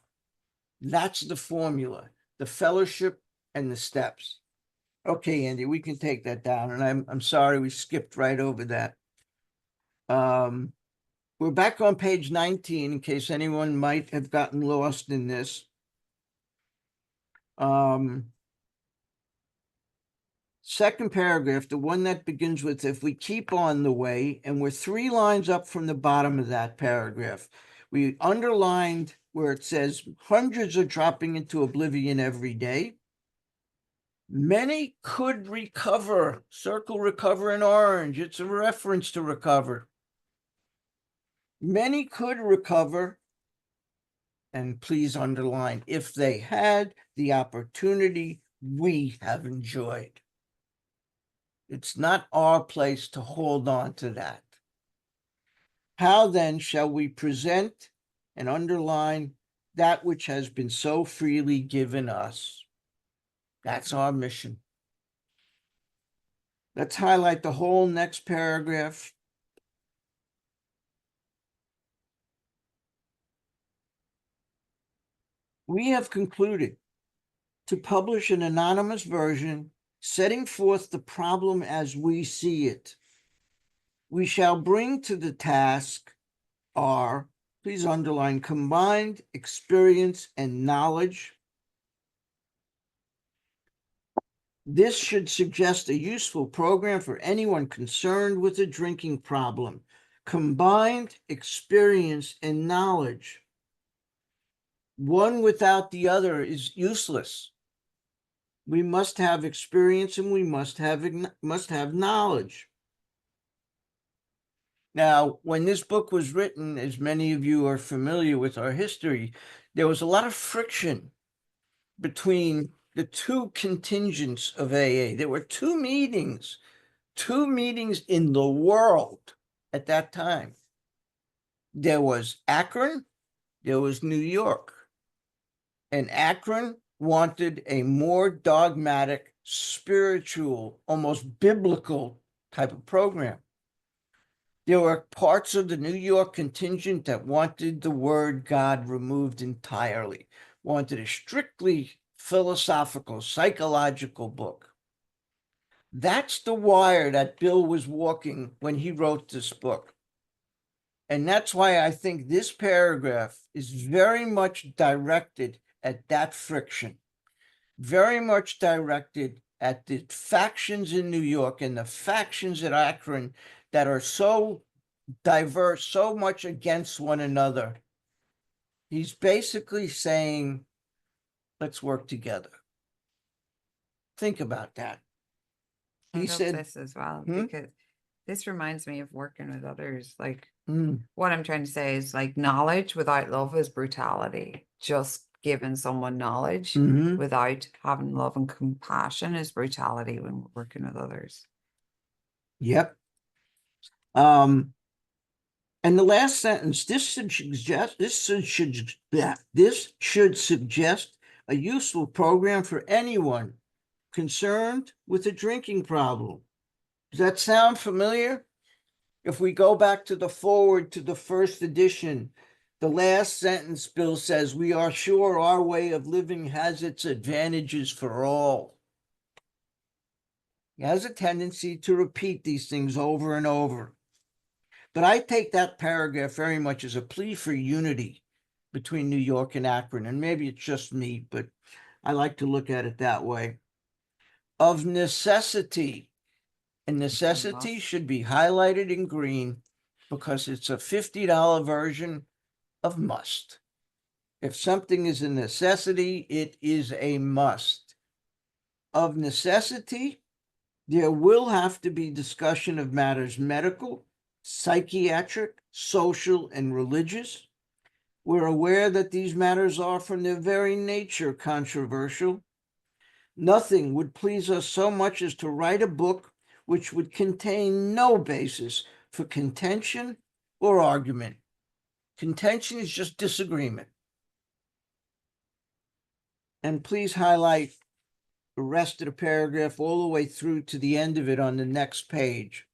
That's the formula, the fellowship and the steps. Okay, Andy, we can take that down. And I'm sorry we skipped right over that. We're back on page 19 in case anyone might have gotten lost in this. Second paragraph, the one that begins with, if we keep on the way, and we're 3 lines up from the bottom of that paragraph. We underlined where it says hundreds are dropping into oblivion every day. Many could recover. Circle recover in orange. It's a reference to recover. Many could recover, and please underline, if they had the opportunity we have enjoyed. It's not our place to hold on to that. How then shall we present and underline that which has been so freely given us? That's our mission. Let's highlight the whole next paragraph. We have concluded to publish an anonymous version setting forth the problem as we see it. We shall bring to the task our, please underline, combined experience and knowledge. This should suggest a useful program for anyone concerned with a drinking problem. Combined experience and knowledge. One without the other is useless. We must have experience and we must have knowledge. Now, when this book was written, as many of you are familiar with our history, there was a lot of friction between the two contingents of AA. There were two meetings in the world at that time. There was Akron there was New York. And Akron wanted a more dogmatic, spiritual, almost biblical type of program. There were parts of the New York contingent that wanted the word God removed entirely, wanted a strictly philosophical, psychological book. That's the wire that Bill was walking when he wrote this book. And that's why I think this paragraph is very much directed at that friction, very much directed at the factions in New York and the factions at Akron that are so diverse, so much against one another. He's basically saying, let's work together. Think about that.
I
He
love
said,
this as well
hmm?
because this reminds me of working with others. Like
Mm,
what I'm trying to say is like knowledge without love is brutality. Just giving someone knowledge
mhm,
without having love and compassion is brutality when we're working with others.
yep. And the last sentence, this should suggest a useful program for anyone concerned with a drinking problem. Does that sound familiar? If we go back to the forward to the first edition, the last sentence, Bill says, we are sure our way of living has its advantages for all. He has a tendency to repeat these things over and over. But I take that paragraph very much as a plea for unity between New York and Akron. And maybe it's just me, but I like to look at it that way. Of necessity, and necessity should be highlighted in green because it's a $50 version of must. If something is a necessity, it is a must. Of necessity, there will have to be discussion of matters medical, psychiatric, social, and religious. We're aware that these matters are from their very nature controversial. Nothing would please us so much as to write a book which would contain no basis for contention or argument. Contention is just disagreement. And please highlight the rest of the paragraph all the way through to the end of it on the next page.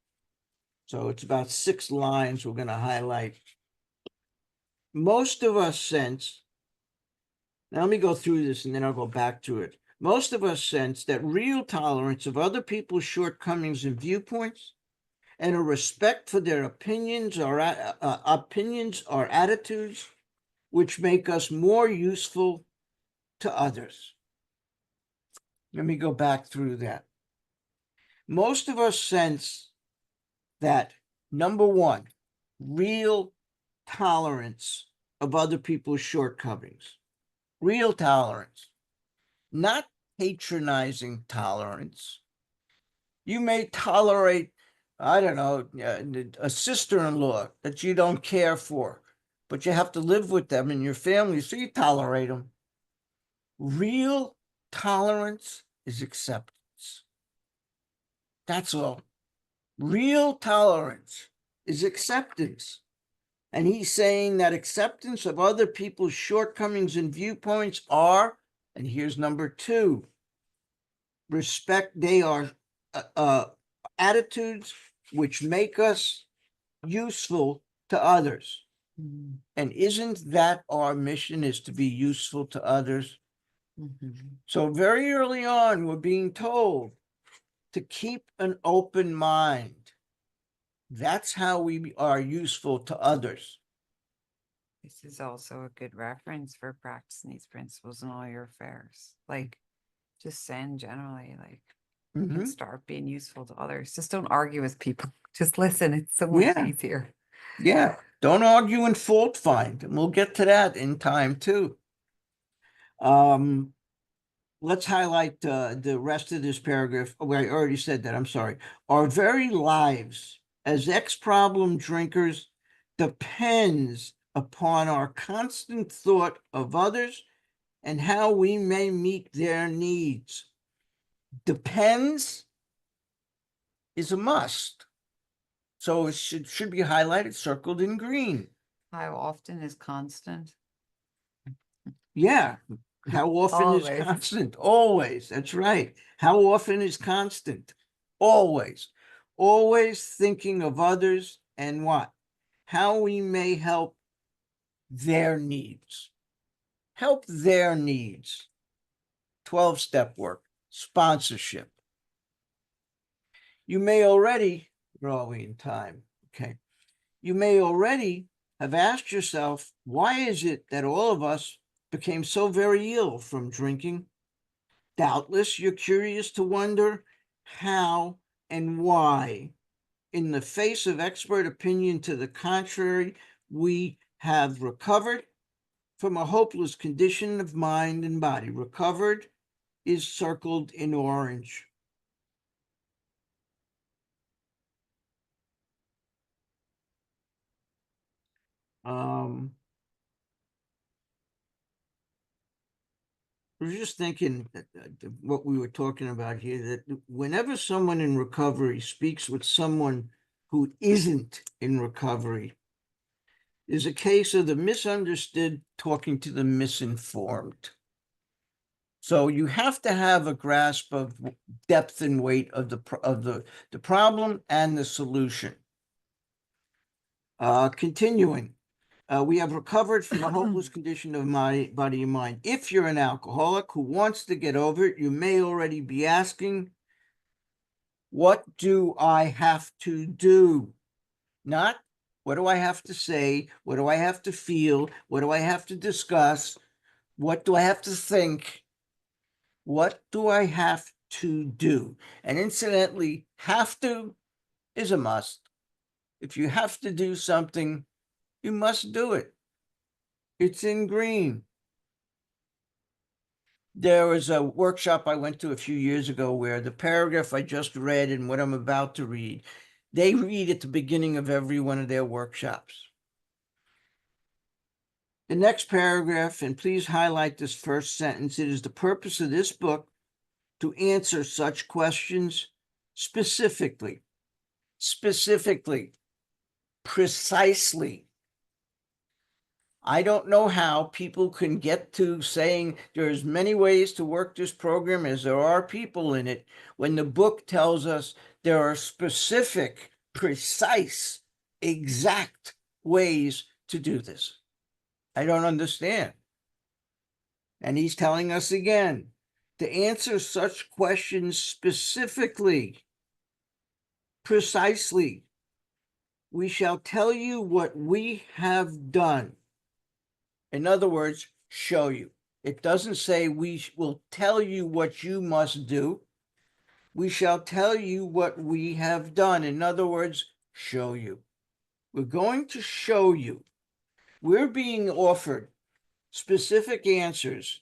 So it's about 6 lines we're going to highlight. Most of us sense, now let me go through this and then I'll go back to it. Most of us sense that real tolerance of other people's shortcomings and viewpoints and a respect for their opinions or attitudes which make us more useful to others. Let me go back through that. Most of us sense that, number one, real tolerance of other people's shortcomings, real tolerance, not patronizing tolerance. You may tolerate, I don't know, a sister-in-law that you don't care for, but you have to live with them in your family, so you tolerate them. Real tolerance is acceptance. That's all. Real tolerance is acceptance. And he's saying that acceptance of other people's shortcomings and viewpoints are, and here's number 2, respect. They are attitudes which make us useful to others.
Mhm.
And isn't that our mission, is to be useful to others?
Mhm.
So very early on, we're being told to keep an open mind. That's how we are useful to others.
This is also a good reference for practicing these principles in all your affairs. Like just saying generally, like you can
Mhm.
start being useful to others. Just don't argue with people. Just listen. It's so much
Yeah.
easier.
Yeah. Don't argue and fault find. And we'll get to that in time too. Let's highlight the rest of this paragraph. Oh, I already said that. I'm sorry. Our very lives as ex-problem drinkers depends upon our constant thought of others and how we may meet their needs. Depends is a must. So it should be highlighted, circled in green.
How often is constant?
Yeah. How often is
Always.
constant? Always. That's right. How often is constant? Always. Always thinking of others and what? How we may help their needs. Help their needs. 12-step work. Sponsorship. You may already, growing time, okay. You may already have asked yourself, why is it that all of us became so very ill from drinking? Doubtless you're curious to wonder how and why. In the face of expert opinion to the contrary, we have recovered from a hopeless condition of mind and body. Recovered is circled in orange. I was just thinking what we were talking about here, that whenever someone in recovery speaks with someone who isn't in recovery, is a case of the misunderstood talking to the misinformed. So you have to have a grasp of depth and weight of the problem and the solution. Continuing, we have recovered from a hopeless condition of my body and mind. If you're an alcoholic who wants to get over it, you may already be asking, what do I have to do? Not what do I have to say? What do I have to feel? What do I have to discuss? What do I have to think? What do I have to do? And incidentally, have to is a must. If you have to do something, you must do it. It's in green. There was a workshop I went to a few years ago where the paragraph I just read and what I'm about to read, they read at the beginning of every one of their workshops. The next paragraph, and please highlight this first sentence, it is the purpose of this book to answer such questions specifically, precisely. I don't know how people can get to saying there's many ways to work this program as there are people in it, when the book tells us there are specific, precise, exact ways to do this. I don't understand. And he's telling us again to answer such questions specifically, precisely. We shall tell you what we have done. In other words, show you. It doesn't say we will tell you what you must do. We shall tell you what we have done. In other words, show you. We're going to show you. We're being offered specific answers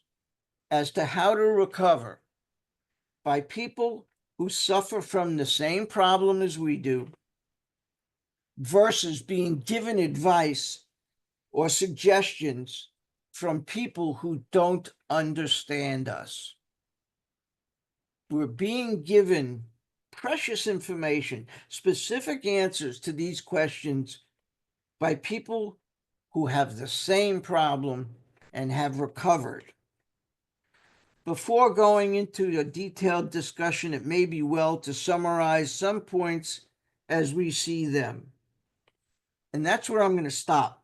as to how to recover by people who suffer from the same problem as we do, versus being given advice or suggestions from people who don't understand us. We're being given precious information, specific answers to these questions by people who have the same problem and have recovered. Before going into a detailed discussion, it may be well to summarize some points as we see them. And that's where I'm going to stop.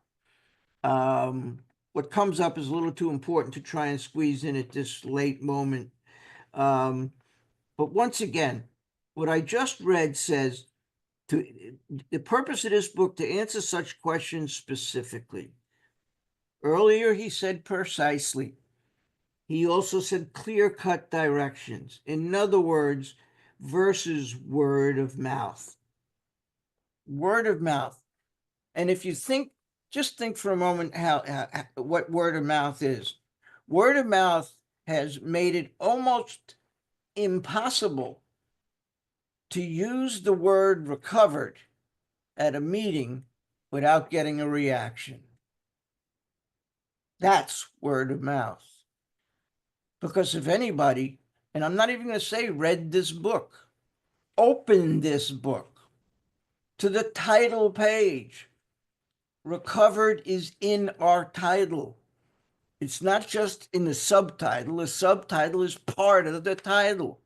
What comes up is a little too important to try and squeeze in at this late moment. But once again, what I just read says the purpose of this book to answer such questions specifically. Earlier, he said precisely. He also said clear-cut directions. In other words, versus word of mouth. Word of mouth. And if you think, just think for a moment what word of mouth is. Word of mouth has made it almost impossible to use the word recovered at a meeting without getting a reaction. That's word of mouth. Because if anybody, and I'm not even going to say read this book, open this book to the title page. Recovered is in our title. It's not just in the subtitle. The subtitle is part of the title.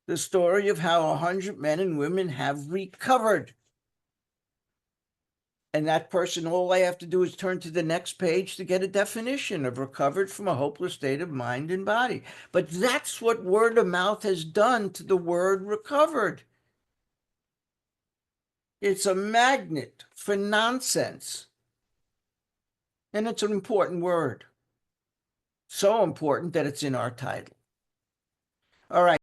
The story of how 100 men and women have recovered. And that person, all I have to do is turn to the next page to get a definition of recovered from a hopeless state of mind and body. But that's what word of mouth has done to the word recovered. It's a magnet for nonsense. And it's an important word. So important that it's in our title. All right.